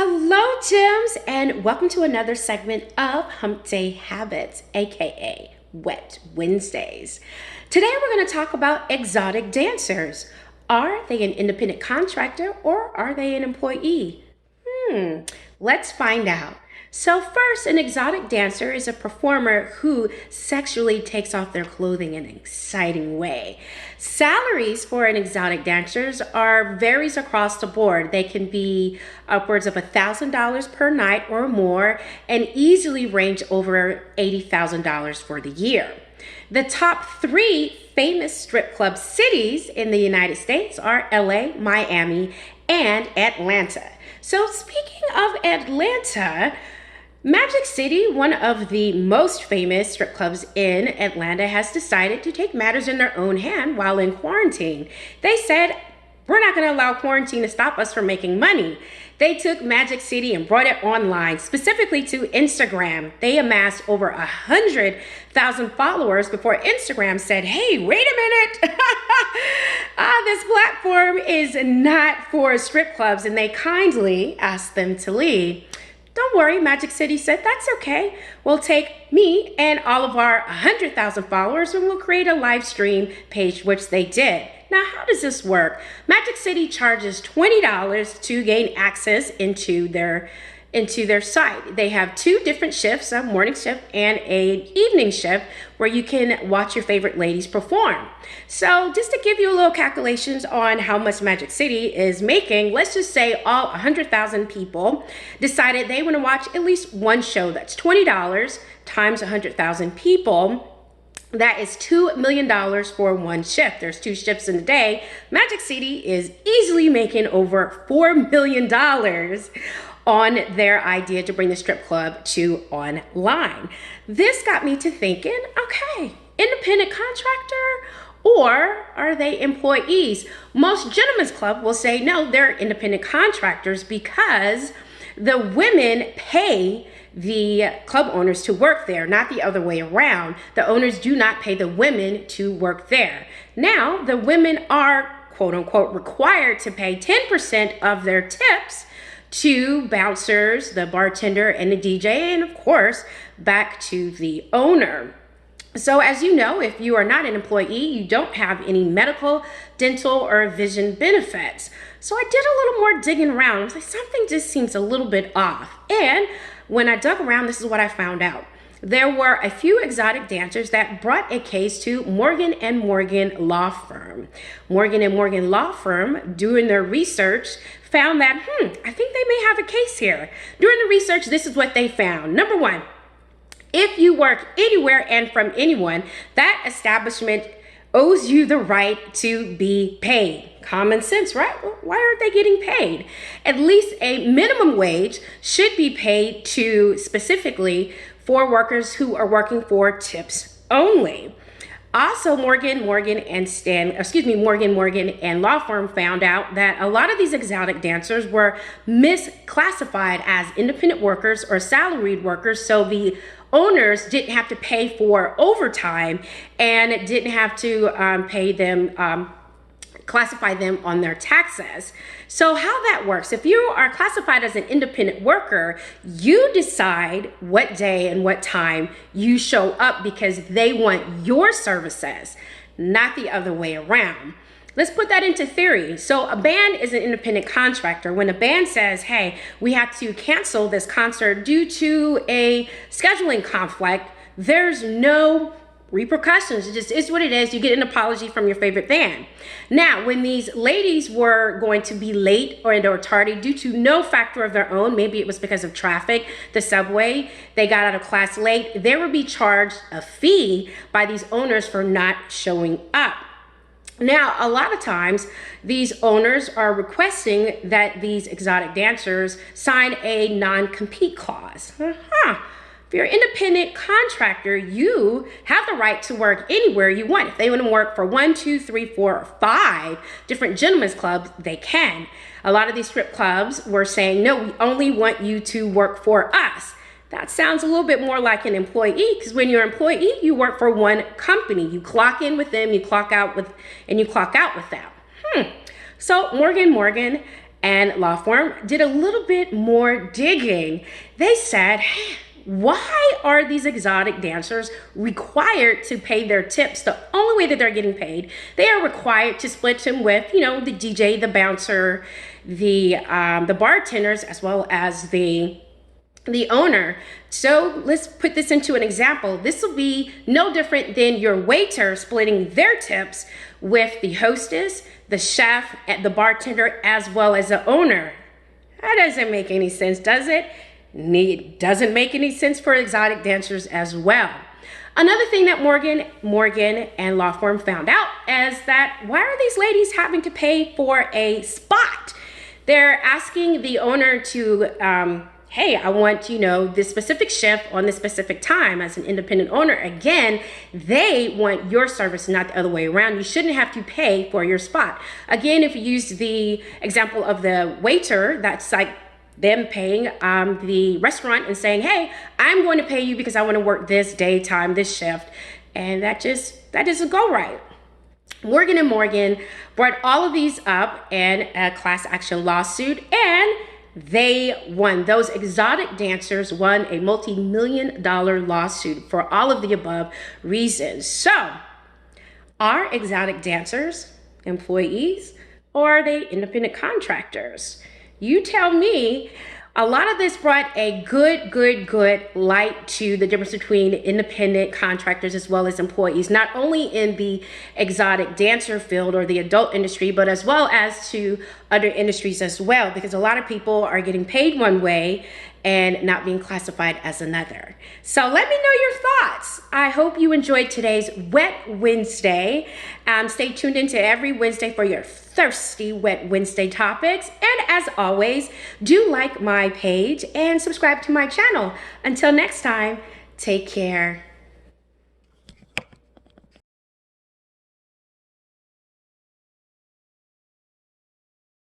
Hello, Gems, and welcome to another segment of Hump Day Habits, aka Wet Wednesdays. Today, we're going to talk about exotic dancers. Are they an independent contractor or are they an employee? Let's find out. So first, an exotic dancer is a performer who sexually takes off their clothing in an exciting way. Salaries for an exotic dancers varies across the board. They can be upwards of $1,000 per night or more and easily range over $80,000 for the year. The top three famous strip club cities in the United States are LA, Miami, and Atlanta. So speaking of Atlanta, Magic City, one of the most famous strip clubs in Atlanta, has decided to take matters in their own hand while in quarantine. They said, we're not going to allow quarantine to stop us from making money. They took Magic City and brought it online, specifically to Instagram. They amassed over 100,000 followers before Instagram said, hey, wait a minute. This platform is not for strip clubs, and they kindly asked them to leave. Don't worry, Magic City said, that's okay. We'll take me and all of our 100,000 followers and we'll create a live stream page, which they did. Now, how does this work? Magic City charges $20 to gain access into their site. They have two different shifts, a morning shift and an evening shift, where you can watch your favorite ladies perform. So just to give you a little calculations on how much Magic City is making, let's just say all 100,000 people decided they want to watch at least one show. That's $20 times 100,000 people. That is $2 million for one shift. There's two shifts in a day. Magic City is easily making over $4 million on their idea to bring the strip club to online. This got me to thinking, okay, independent contractor or are they employees? Most gentlemen's club will say, no, they're independent contractors because the women pay the club owners to work there, not the other way around. The owners do not pay the women to work there. Now, the women are, quote unquote, required to pay 10% of their tips to bouncers, the bartender, and the DJ, and of course, back to the owner. So as you know, if you are not an employee, you don't have any medical, dental, or vision benefits. So I did a little more digging around. I was like, something just seems a little bit off. And when I dug around, this is what I found out. There were a few exotic dancers that brought a case to Morgan & Morgan Law Firm. Morgan & Morgan Law Firm, doing their research, found that, I think they may have a case here. During the research, this is what they found. Number one, if you work anywhere and from anyone, that establishment owes you the right to be paid. Common sense, right? Well, why aren't they getting paid? At least a minimum wage should be paid to specifically for workers who are working for tips only. Also, Morgan and Law Firm found out that a lot of these exotic dancers were misclassified as independent workers or salaried workers, so the owners didn't have to pay for overtime and didn't have to classify them on their taxes. So how that works, if you are classified as an independent worker, you decide what day and what time you show up because they want your services, not the other way around. Let's put that into theory. So a band is an independent contractor. When a band says, hey, we have to cancel this concert due to a scheduling conflict, there's no repercussions. It just is what it is. You get an apology from your favorite band. Now, when these ladies were going to be late or tardy due to no factor of their own, maybe it was because of traffic, the subway, they got out of class late, they would be charged a fee by these owners for not showing up. Now, a lot of times, these owners are requesting that these exotic dancers sign a non-compete clause. If you're an independent contractor, you have the right to work anywhere you want. If they want to work for 1, 2, 3, 4, or 5 different gentlemen's clubs, they can. A lot of these strip clubs were saying, no, we only want you to work for us. That sounds a little bit more like an employee, because when you're an employee, you work for one company. You clock in with them, you clock out with, and you clock out with them. So Morgan and law firm did a little bit more digging. They said, hey, why are these exotic dancers required to pay their tips? The only way that they're getting paid, they are required to split them with, the DJ, the bouncer, the bartenders, as well as the owner. So let's put this into an example. This will be no different than your waiter splitting their tips with the hostess, the chef, the bartender, as well as the owner. That doesn't make any sense, does it? It doesn't make any sense for exotic dancers as well. Another thing that Morgan and law firm found out is that why are these ladies having to pay for a spot? They're asking the owner to, hey, I want, this specific shift on this specific time. As an independent owner, again, they want your service, not the other way around. You shouldn't have to pay for your spot. Again, if you use the example of the waiter, that's like them paying the restaurant and saying, hey, I'm going to pay you because I want to work this daytime, this shift. And that doesn't go right. Morgan and Morgan brought all of these up in a class action lawsuit, and they won. Those exotic dancers won a multi-million-dollar lawsuit for all of the above reasons. So, are exotic dancers employees, or are they independent contractors? You tell me. A lot of this brought a good light to the difference between independent contractors as well as employees, not only in the exotic dancer field or the adult industry, but as well as to other industries as well, because a lot of people are getting paid one way and not being classified as another. So let me know your thoughts. I hope you enjoyed today's Wet Wednesday. Stay tuned into every Wednesday for your thirsty Wet Wednesday topics. And as always, do like my page and subscribe to my channel. Until next time, take care.